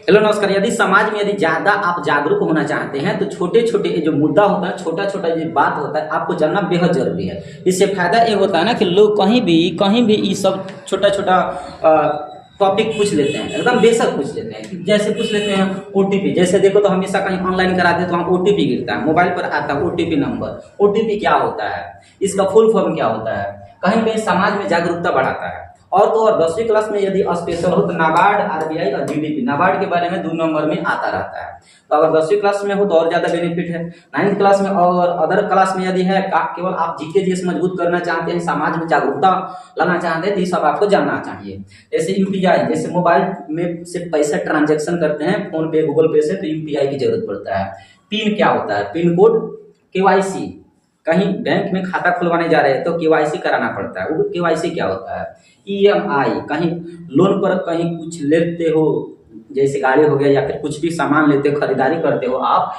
Hello नमस्कार। यदि समाज में यदि ज़्यादा आप जागरूक होना चाहते हैं तो छोटे छोटे जो मुद्दा होता है, छोटा छोटा जो बात होता है, आपको जानना बेहद जरूरी है। इससे फायदा ये होता है ना कि लोग कहीं भी ये सब छोटा छोटा टॉपिक पूछ लेते हैं, एकदम बेशक पूछ लेते हैं। जैसे पूछ लेते हैं ओटीपी, जैसे देखो तो हमेशा कहीं ऑनलाइन कराते हैं तो वहाँ ओटीपी गिरता है, मोबाइल पर आता है ओटीपी नंबर। ओटीपी क्या होता है, इसका फुल फॉर्म क्या होता है, कहीं कहीं समाज में जागरूकता बढ़ाता है। और तो और 10वीं क्लास में यदि स्पेशल हो तो नाबार्ड, आरबीआई और जीडीपी, नाबार्ड के बारे में 2 नंबर में आता रहता है। तो अगर 10वीं क्लास में हो तो और ज्यादा बेनिफिट है। 9th क्लास में और अदर क्लास में यदि है, केवल आप जीके जीएस मजबूत करना चाहते हैं, समाज में जागरूकता लाना चाहते हैं, तो ये सब आपको जानना चाहिए। जैसे यूपीआई, जैसे मोबाइल में से पैसा ट्रांजेक्शन करते हैं फोन पे गूगल पे से, तो यूपीआई की जरूरत पड़ता है। पिन क्या होता है, पिन कोड, केवाईसी, कहीं बैंक में खाता खुलवाने जा रहे हैं तो केवाईसी कराना पड़ता है। वो केवाईसी क्या होता है। ईएमआई, कहीं लोन पर कहीं कुछ लेते हो, जैसे गाड़ी हो गया या फिर कुछ भी सामान लेते हो, खरीदारी करते हो आप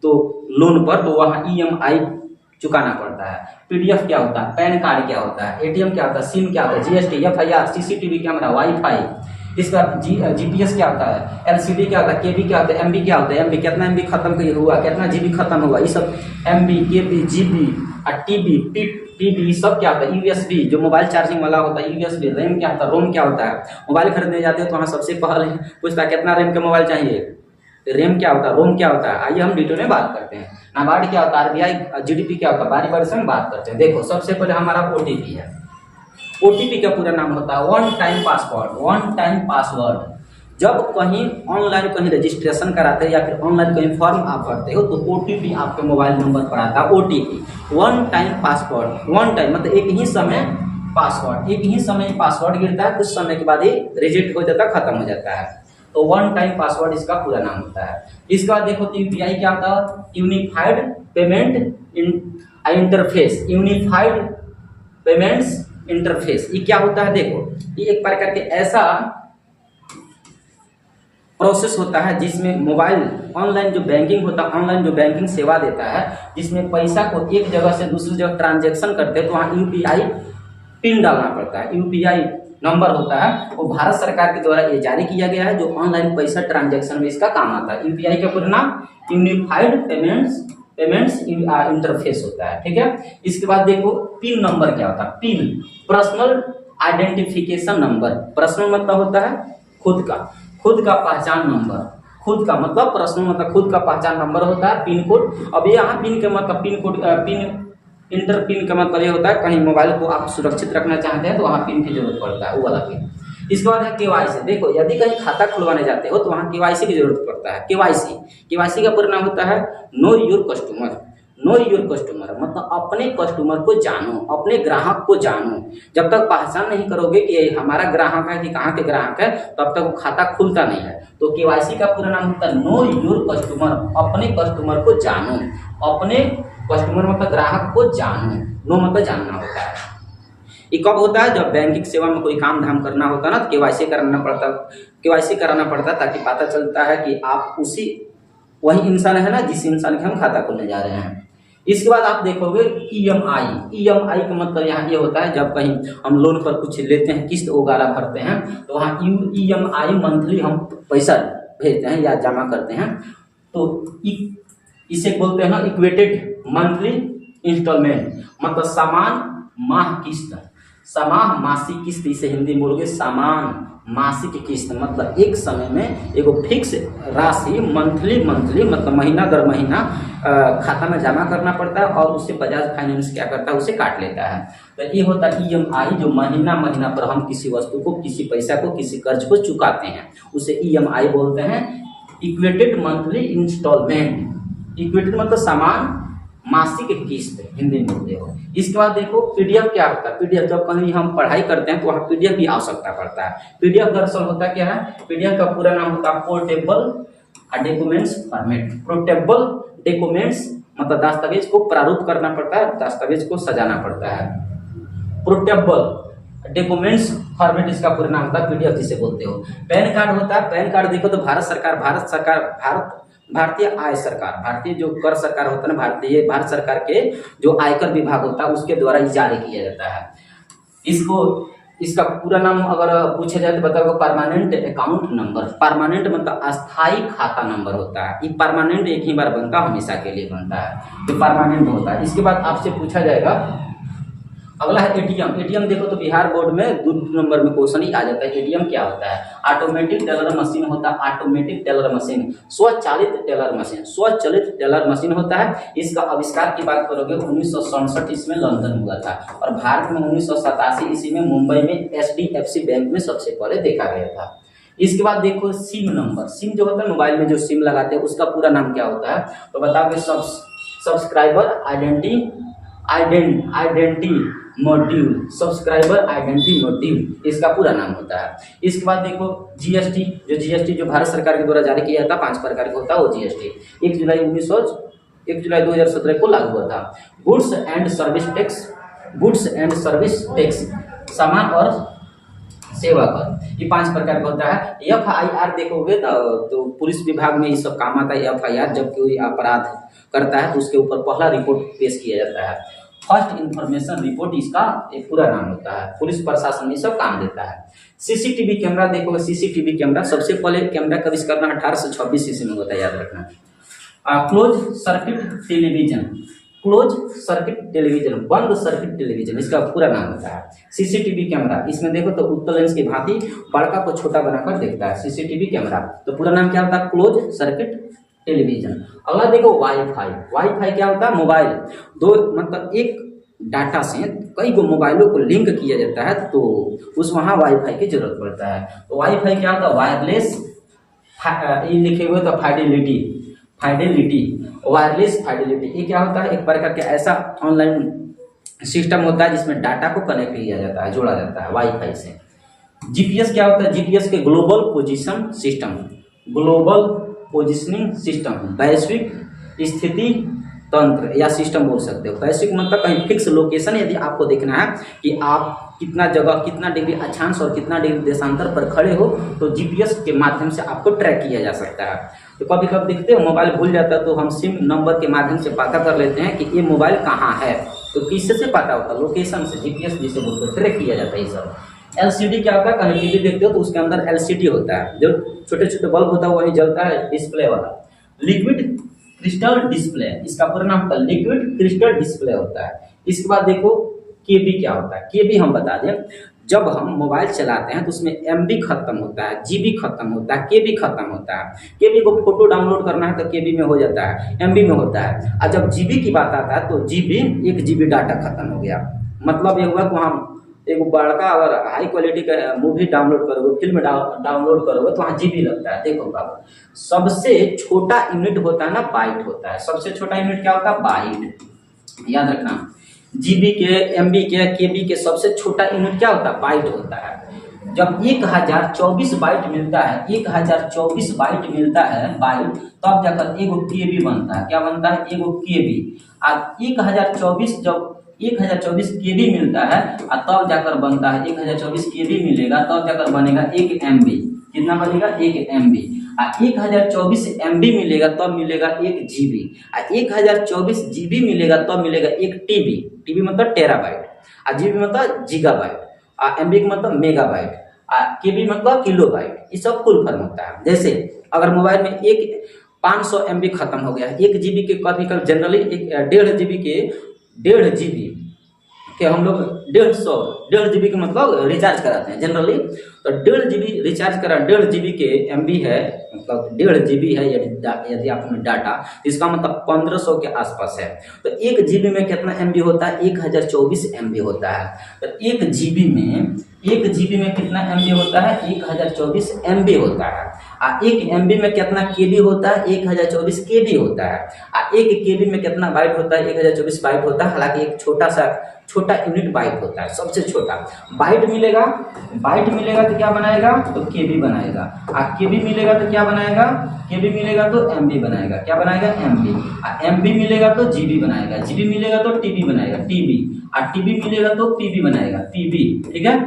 तो लोन पर, तो वहाँ ईएमआई चुकाना पड़ता है। पीडीएफ क्या होता है, पैन कार्ड क्या होता है, एटीएम क्या होता है, सिम क्या होता है, GST, FIR, CCTV camera, wifi, इसका जीपीएस क्या होता है, एलसीडी क्या होता है, केबी क्या होता है, एमबी क्या होता है, एमबी कितना एमबी खत्म हुआ, कितना जीबी खत्म हुआ, ये सब एमबी, केबी, जीबी और टीबी, टीबी सब क्या होता है, यूएसबी जो मोबाइल चार्जिंग वाला होता है, यूएसबी, रैम क्या होता है, रोम क्या होता है। मोबाइल खरीदने जाते हो तो वहाँ सबसे पहले पूछता है कितना रैम का मोबाइल चाहिए, रैम क्या होता है, रोम क्या होता है। आइए हम डिटेल में बात करते हैं। नाबार्ड क्या होता है, आरबीआई, जीडीपी क्या होता है, बारी बारी से हम बात करते हैं। देखो सबसे पहले हमारा ओटीपी है। ओटीपी का पूरा नाम होता है one time password. One time password, जब कहीं ऑनलाइन कहीं रजिस्ट्रेशन कराते हैं या फिर ऑनलाइन कहीं फॉर्म आप भरते हो तो ओटीपी आपके मोबाइल नंबर पर आता है। OTP one time password, one time मतलब एक ही समय पासवर्ड, एक ही समय पासवर्ड गिरता है, कुछ समय के बाद ही रिजेक्ट हो जाता है, खत्म हो जाता है। तो वन टाइम पासवर्ड इसका पूरा नाम होता है। इसके बाद देखो तो यूपीआई क्या होता है, unified payment interface, unified payments interface. ये क्या होता है, देखो ये एक प्रकार के ऐसा प्रोसेस होता है जिसमें मोबाइल ऑनलाइन जो बैंकिंग होता है, ऑनलाइन जो बैंकिंग सेवा देता है, जिसमें पैसा को एक जगह से दूसरी जगह ट्रांजैक्शन करते हैं तो वहाँ यूपीआई पिन डालना पड़ता है। यूपीआई नंबर होता है, वो भारत सरकार के द्वारा ये जारी किया गया है, जो ऑनलाइन पैसा ट्रांजैक्शन में इसका काम आता है। यूपीआई का पूरा नाम यूनिफाइड पेमेंट्स इंटरफेस होता है, ठीक है। इसके बाद देखो पिन नंबर क्या होता है, pin personal identification number. Personal मतलब होता है खुद का पहचान नंबर, खुद का मतलब पर्सनल मतलब खुद का पहचान नंबर होता है। पिन कोड, अब यहाँ पिन का मतलब pin code, pin inter pin का मतलब ये होता है कहीं मोबाइल को आप सुरक्षित रखना चाहते हैं तो वहाँ पिन की जरूरत पड़ता है, वो वाला पिन। इसके बाद है केवाईसी। देखो यदि कहीं खाता खुलवाने जाते हो तो वहाँ केवाईसी की जरूरत पड़ता है। केवाईसी का पूरा नाम होता है know your customer. Know your customer मतलब अपने कस्टमर को जानो, अपने ग्राहक को जानो। जब तक पहचान नहीं करोगे कि ये हमारा ग्राहक है कि कहाँ के ग्राहक है, तब तक वो खाता खुलता नहीं है। तो केवाईसी का पूरा नाम होता है नो योर कस्टमर, अपने कस्टमर को जानो। अपने कस्टमर मतलब ग्राहक को जानो, नो मतलब जानना होता है। ये कब होता है, जब बैंकिंग सेवा में कोई काम धाम करना होता है ना, तो केवाईसी कराना पड़ता ताकि पता चलता है कि आप वही इंसान है ना जिस इंसान के हम खाता खोलने जा रहे हैं। इसके बाद आप देखोगे ईएमआई का मतलब यहाँ ये होता है जब कहीं हम लोन पर कुछ लेते हैं, किस्त वगैरह भरते हैं तो वहाँ ईएमआई मंथली हम पैसा भेजते हैं या जमा करते हैं, तो इसे बोलते हैं ना इक्वेटेड मंथली इंस्टॉलमेंट, मतलब समान माह किस्त, समान मासिक किस्त। इसे हिंदी में बोलोगे समान मासिक किस्त, मतलब एक समय में एक फिक्स राशि मंथली मतलब महीना दर महीना खाता में जमा करना पड़ता है और उससे बजाज फाइनेंस क्या करता है, उसे काट लेता है। तो ये होता है ईएमआई, जो महीना पर हम किसी वस्तु को, किसी पैसा को, किसी कर्ज को चुकाते हैं, उसे ईएमआई बोलते हैं, इक्वेटेड मंथली इंस्टॉलमेंट। इक्वेटेड मतलब समान मासिक किस्त हिंदी में बोलते हो। इसके बाद देखो पीडीएफ क्या होता है। पीडीएफ जब कहीं हम पढ़ाई करते हैं तो वहाँ पीडीएफ की आवश्यकता पड़ता है। पीडीएफ दरअसल होता क्या है, पीडीएफ का पूरा नाम होता है portable documents format. Portable documents मतलब दस्तावेज को प्रारूप करना पड़ता है, दस्तावेज को सजाना पड़ता है। पोर्टेबल डॉक्यूमेंट्स फॉर्मेट इसका पूरा नाम होता है, पीडीएफ जिसे बोलते हो। पैन कार्ड होता है। पैन कार्ड देखो तो भारतीय आय सरकार, भारतीय जो कर सरकार होता है ना, भारत सरकार के जो आयकर विभाग होता है उसके द्वारा जारी किया जाता है। इसको इसका पूरा नाम अगर पूछा जाए तो बताओगे परमानेंट अकाउंट नंबर। परमानेंट मतलब अस्थाई खाता नंबर होता है। ये परमानेंट एक ही बार बनता है, हमेशा के लिए बनता है, तो परमानेंट होता है। इसके बाद आपसे पूछा जाएगा, अगला है एटीएम। एटीएम देखो तो बिहार बोर्ड में 2 नंबर में क्वेश्चन ही आ जाता है। एटीएम क्या होता है? ऑटोमेटिक टेलर मशीन होता है। ऑटोमेटिक टेलर मशीन, स्वचालित टेलर मशीन, स्वचालित टेलर मशीन होता है। इसका आविष्कार की बात करोगे 1967 इसमें लंदन हुआ था, और भारत में 1987 ईस्वी में मुंबई में HDFC बैंक में सबसे पहले देखा गया था। इसके बाद देखो सिम नंबर। सिम जो होता है, मोबाइल में जो सिम लगाते हैं, उसका पूरा नाम क्या होता है? तो बताओगे subscriber identity module. Subscriber identity module इसका पूरा नाम होता है। इसके बाद देखो जीएसटी जो भारत सरकार के द्वारा जारी किया था, 5 प्रकार का होता है वो जीएसटी 1 जुलाई 2017 को लागू हुआ था। गुड्स एंड सर्विस टैक्स, सामान और सेवा कर, ये 5 प्रकार का होता है। FIR देखोगे तो पुलिस विभाग में ये सब काम आता है। FIR जब कोई अपराध करता है तो उसके ऊपर पहला रिपोर्ट पेश किया जाता है। फर्स्ट इंफॉर्मेशन रिपोर्ट इसका एक पूरा नाम होता है। पुलिस प्रशासन में सब काम देता है। सीसीटीवी कैमरा देखोगे, सीसीटीवी कैमरा सबसे पहले कैमरा का आविष्कार 1826 ईस्वी में होता है, याद रखना। क्लोज सर्किट टेलीविजन, बंद सर्किट टेलीविजन, इसका पूरा नाम होता है। सीसीटीवी कैमरा, इसमें देखो तो उत्तल लेंस की भांति बड़का को छोटा बनाकर देखता है सीसीटीवी कैमरा, तो पूरा नाम क्या होता है? Close circuit television. अगला देखो वाईफाई क्या होता है? मोबाइल मतलब एक डाटा से कई गो मोबाइलों को लिंक किया जाता है, तो उस वहाँ वाईफाई की जरूरत पड़ता है। तो वाईफाई क्या होता है? वायरलेस, ये लिखे हुए तो वायरलेस फाइडेलिटी, ये क्या होता है? एक प्रकार का ऐसा ऑनलाइन सिस्टम होता है जिसमें डाटा को कनेक्ट किया जाता है, जोड़ा जाता है वाईफाई से। जीपीएस क्या होता है? जीपीएस के ग्लोबल पोजिशनिंग सिस्टम, वैश्विक स्थिति तंत्र या सिस्टम बोल सकते हो। वैश्विक मतलब कहीं फिक्स लोकेशन, यदि आपको देखना है कि आप कितना जगह, कितना डिग्री अक्षांश और कितना डिग्री देशांतर पर खड़े हो, तो जीपीएस के माध्यम से आपको ट्रैक किया जा सकता है। तो कभी कभी देखते हो मोबाइल भूल जाता है, तो हम सिम नंबर के माध्यम से पता कर लेते हैं कि ये मोबाइल कहाँ है। तो किससे पता होता है? लोकेशन से, जीपीएस जिसे बोलते हैं, ट्रैक किया जाता है ये सब। एलसीडी क्या होता है? कहीं टीवी देखते हो तो उसके अंदर एलसीडी होता है, जो छोटे छोटे बल्ब होता है वही जलता है, डिस्प्ले वाला। लिक्विड क्रिस्टल डिस्प्ले, इसका पूरा नाम होता है लिक्विड क्रिस्टल डिस्प्ले होता है। इसके बाद देखो केबी क्या होता है? केबी हम बता दें, जब हम मोबाइल चलाते हैं तो उसमें एमबी खत्म होता है, जीबी खत्म होता है, केबी खत्म होता है। केबी को फोटो डाउनलोड करना है तो केबी में हो जाता है, एमबी में होता है। और जब जीबी की बात आता है तो जीबी, 1 जीबी डाटा खत्म हो गया। मतलब ये हुआ कि वहाँ एक बड़का अगर हाई क्वालिटी का मूवी डाउनलोड करोगे, फिल्म डाउनलोड करोगे तो वहाँ जीबी लगता है। देखो बाबू, सबसे छोटा यूनिट होता है ना, बाइट होता है। सबसे छोटा यूनिट क्या होता है? बाइट, याद रखना। जीबी के, एमबी के, केबी के सबसे छोटा यूनिट क्या होता है? बाइट होता है। जब 1024 बाइट मिलता है, 1024 बाइट मिलता है बाइट, तब जाकर एगो केबी बनता है। क्या बनता है? एगो केबी। आज 1024 जब 1024 केबी मिलता है और तब जाकर बनता है, 1024 केबी मिलेगा तब जाकर बनेगा 1 एमबी। कितना बनेगा? 1 एमबी। 1024 एमबी मिलेगा तब मिलेगा 1 जीबी। 1024 जीबी मिलेगा तब मिलेगा 1 टीबी। टीबी मतलब टेराबाइट, और जीबी मतलब गीगाबाइट, और एमबी का मतलब मेगाबाइट, केबी मतलब किलोबाइट। ये सब फुल फॉर्म होता है। जैसे अगर मोबाइल में 500 एमबी खत्म हो गया, 1 जीबी के कभी कभी जनरली 1.5 जीबी के हम लोग 1.5 जीबी के मतलब रिचार्ज कराते हैं जनरली। तो 1.5 जीबी रिचार्ज करा, 1.5 जीबी के एमबी है, मतलब 1.5 जीबी है यदि आप में डाटा, इसका मतलब 1500 के आसपास है। तो 1 जीबी में कितना एमबी होता है? 1024 एमबी होता है। तो 1 जीबी में कितना एमबी होता है? 1024 एमबी होता है। और 1 एमबी में कितना केबी होता है? 1024 केबी होता है। और 1 केबी में कितना बाइट होता है? 1024 बाइट होता है। हालांकि एक छोटा यूनिट बाइट होता है, सबसे छोटा। बाइट मिलेगा तो क्या बनाएगा? तो केबी बनाएगा। और केबी मिलेगा तो क्या बनाएगा? केबी मिलेगा तो एमबी बनाएगा। क्या बनाएगा? एमबी। और एमबी मिलेगा तो जीबी बनाएगा। जीबी मिलेगा तो टीबी बनाएगा, टीबी। और टीबी मिलेगा तो पीबी बनाएगा, पीबी। ठीक है।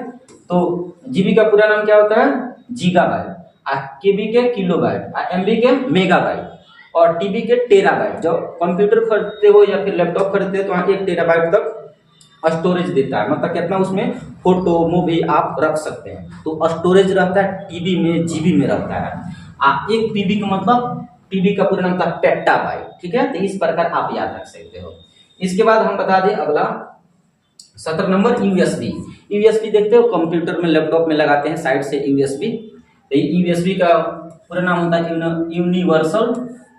तो जीबी का पूरा नाम क्या होता है? गीगाबाइट। और केबी के किलोबाइट, और एमबी के मेगाबाइट, और टीबी के टेराबाइट। जब कंप्यूटर खरीदते हो या फिर लैपटॉप खरीदते हो तो वहाँ 1 टेराबाइट तक स्टोरेज देता है, मतलब कितना उसमें फोटो मूवी आप रख सकते हैं। तो स्टोरेज रहता है टीबी में, जीबी में रहता है। एक पीबी का मतलब, पीबी का पूरा नाम था पेट्टाबाइट, ठीक है। तो इस प्रकार आप याद रख सकते हो। इसके बाद हम बता दें अगला 17 नंबर यूएसबी। यूएसबी देखते हो कंप्यूटर में, लैपटॉप में लगाते हैं साइड से यूएसबी। तो यूएसबी का पूरा नाम होता है यूनिवर्सल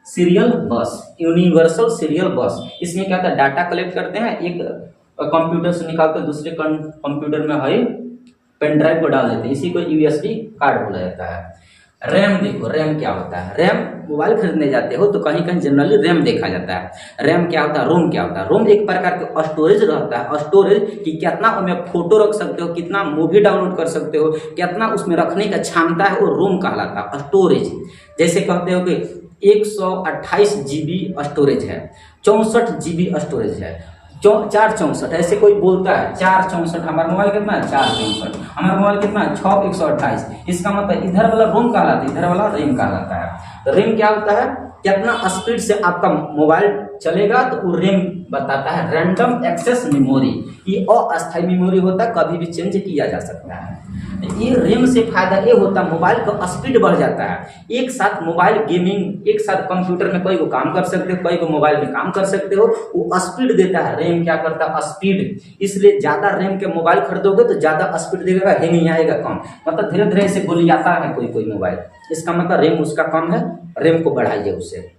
सीरियल बस। यूनिवर्सल सीरियल बस, इसमें क्या होता है, डाटा कलेक्ट करते हैं, एक कंप्यूटर से निकालते दूसरे कंप्यूटर में है पेन ड्राइव को डाल देते हैं, इसी को यूएसबी कार्ड बोला जाता है। रैम देखो, रैम क्या होता है। रैम मोबाइल खरीदने जाते हो तो कहीं कहीं जनरली रैम देखा जाता है। रैम क्या होता है, रोम क्या होता है। रोम एक प्रकार का स्टोरेज रहता है। स्टोरेज कि कितना उसमें फोटो रख सकते हो, कितना मूवी डाउनलोड कर सकते हो, कितना उसमें रखने का क्षमता है, वो रोम कहलाता है, स्टोरेज। जैसे कहते हो कि 128 जीबी स्टोरेज है, 64 जीबी स्टोरेज है, 464, ऐसे कोई बोलता है 464, हमारा मोबाइल कितना है 464, हमारा मोबाइल कितना है 6128। इसका मतलब इधर वाला रोम कहलाता है, इधर वाला रैम कहलाता है। तो रैम क्या होता है, कितना स्पीड से आपका मोबाइल चलेगा, तो वो रैम बताता है। रैंडम एक्सेस मेमोरी, ये अस्थायी मेमोरी होता है, कभी भी चेंज किया जा सकता है। ये रैम से फायदा ये होता है, मोबाइल का स्पीड बढ़ जाता है। एक साथ मोबाइल गेमिंग, एक साथ कंप्यूटर में कोई को काम कर सकते हो, कोई को मोबाइल में काम कर सकते हो, वो स्पीड देता है। रैम क्या करता है, स्पीड। इसलिए ज्यादा रैम के मोबाइल खरीदोगे तो ज्यादा स्पीड देगा, हैंग आएगा कम, मतलब धीरे धीरे ऐसे गोलियाता है कोई कोई मोबाइल। इसका मतलब रैम उसका कम है, रैम को बढ़ाइए उससे।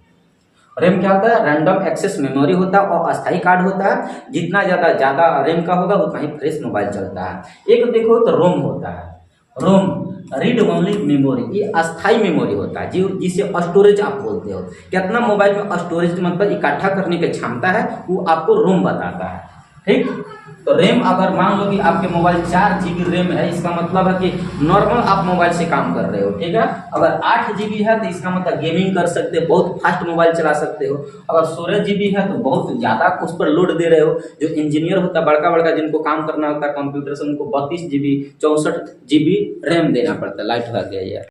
रैम क्या होता है, रैंडम एक्सेस मेमोरी होता है और अस्थायी कार्ड होता है। जितना ज्यादा रैम का होगा उतना ही फ्रेश मोबाइल चलता है। एक देखो तो रोम होता है, रोम रीड ओनली मेमोरी, ये अस्थाई मेमोरी होता है जिसे स्टोरेज आप बोलते हो। कितना मोबाइल में स्टोरेज मतलब इकट्ठा करने की क्षमता है, वो आपको रोम बताता है, ठीक। तो रैम अगर मान लो कि आपके मोबाइल 4 जीबी रैम है, इसका मतलब है कि नॉर्मल आप मोबाइल से काम कर रहे हो, ठीक है। अगर 8 जीबी है तो इसका मतलब गेमिंग कर सकते हो, बहुत फास्ट मोबाइल चला सकते हो। अगर 16 जीबी है तो बहुत ज़्यादा उस पर लोड दे रहे हो। जो इंजीनियर होता है बड़का बड़का, जिनको काम करना होता है कंप्यूटर से, उनको 32 जीबी 64 जीबी रैम देना पड़ता है। लाइट भाग गया यार।